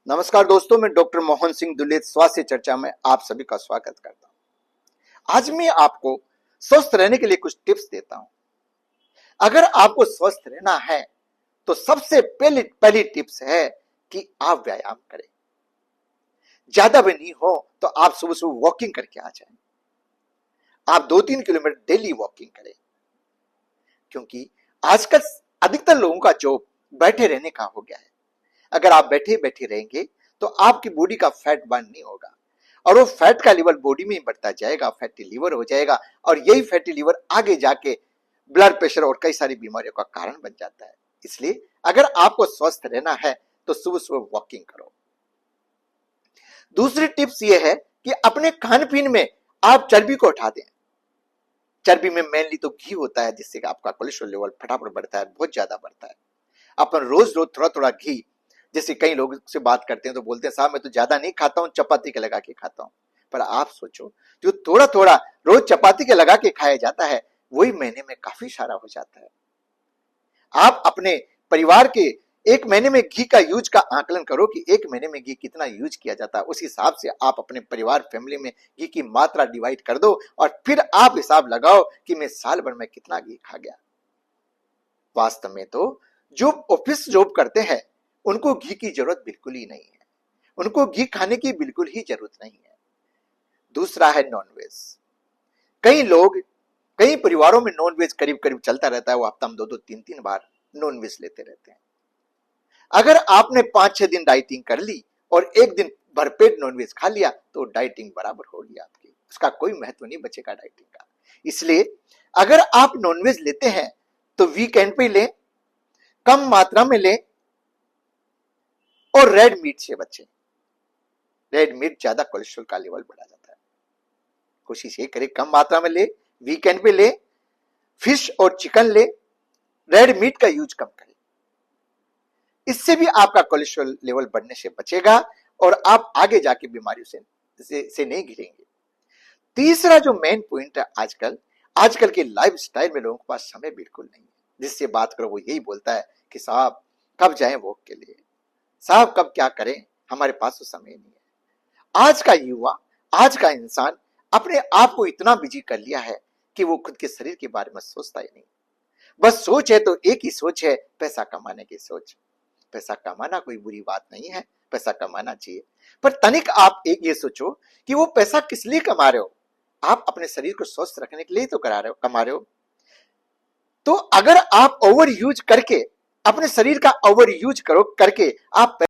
नमस्कार दोस्तों, मैं डॉक्टर मोहन सिंह दुलेत स्वास्थ्य चर्चा में आप सभी का स्वागत करता हूं। आज मैं आपको स्वस्थ रहने के लिए कुछ टिप्स देता हूं। अगर आपको स्वस्थ रहना है तो सबसे पहली टिप्स है कि आप व्यायाम करें। ज्यादा भी नहीं हो तो आप सुबह सुबह वॉकिंग करके आ जाएं। आप 2-3 किलोमीटर डेली वॉकिंग करें, क्योंकि आजकल अधिकतर लोगों का जॉब बैठे रहने का हो गया है। अगर आप बैठे बैठे रहेंगे तो आपकी बॉडी का फैट बर्न नहीं होगा और वो फैट का लेवल बॉडी में बढ़ता जाएगा, फैटी लीवर हो जाएगा और यही फैटी लीवर आगे जाके ब्लड प्रेशर और कई सारी बीमारियों का कारण बन जाता है। इसलिए अगर आपको स्वस्थ रहना है तो सुबह सुबह वॉकिंग करो। दूसरी टिप्स ये है कि अपने खान पीन में आप चर्बी को उठा दें। चर्बी में मेनली तो घी होता है, जिससे आपका कोलेस्ट्रॉल लेवल फटाफट बढ़ता है, बहुत ज्यादा बढ़ता है। अपन रोज रोज थोड़ा थोड़ा घी, जैसे कई लोग से बात करते हैं तो बोलते हैं साहब मैं तो ज्यादा नहीं खाता हूं, चपाती के लगा के खाता हूं। पर आप सोचो, जो थोड़ा थोड़ा रोज चपाती के लगा के खाया जाता है वही महीने में काफी सारा हो जाता है। आप अपने परिवार के एक महीने में घी का यूज का आकलन करो कि एक महीने में घी कितना यूज किया जाता है। उस हिसाब से आप अपने परिवार फैमिली में घी की मात्रा डिवाइड कर दो और फिर आप हिसाब लगाओ कि मैं साल भर में कितना घी खा गया। वास्तव में तो जो ऑफिस जॉब करते हैं उनको घी की जरूरत बिल्कुल ही नहीं है, उनको घी खाने की बिल्कुल ही जरूरत नहीं है। दूसरा है नॉनवेज। कई लोग, कई परिवारों में नॉनवेज करीब करीब चलता रहता है, वो हफ्ता में 2-3 बार नॉनवेज लेते रहते हैं। अगर आपने 5-6 दिन डाइटिंग कर ली और एक दिन भरपेट नॉनवेज खा लिया तो डाइटिंग बराबर होगी आपकी, उसका कोई महत्व नहीं बचेगा डाइटिंग का। इसलिए अगर आप नॉनवेज लेते हैं तो वीकेंड पे लें, कम मात्रा में लें और रेड मीट से बचें। रेड मीट ज्यादा कोलेस्ट्रॉल का लेवल बढ़ा जाता है। कोशिश ये करें कम मात्रा में ले, वीकेंड पे ले, फिश और चिकन ले, रेड मीट का यूज कम करें। इससे भी आपका कोलेस्ट्रॉल लेवल बढ़ने से बचेगा और आप आगे जाके बीमारियों से नहीं घिरेंगे। तीसरा जो मेन पॉइंट है, आजकल के लाइफ स्टाइल में लोगों के पास समय बिल्कुल नहीं है। जिससे बात करो वो यही बोलता है कि साहब कब जाएं वॉक के लिए, साहब कब क्या करें, हमारे पास तो समय नहीं है। आज का युवा, आज का इंसान अपने आप को इतना बिजी कर लिया है कि वो खुद के शरीर के बारे में सोचता ही नहीं। बस सोच है तो एक ही सोच है, पैसा कमाने की सोच। पैसा कमाना कोई बुरी बात नहीं है, पैसा कमाना चाहिए, पर तनिक आप एक ये सोचो कि वो पैसा किस लिए कमा रहे हो। आप अपने शरीर को स्वस्थ रखने के लिए तो कमा रहे हो। तो अगर आप ओवर यूज करके, अपने शरीर का ओवर यूज करके आप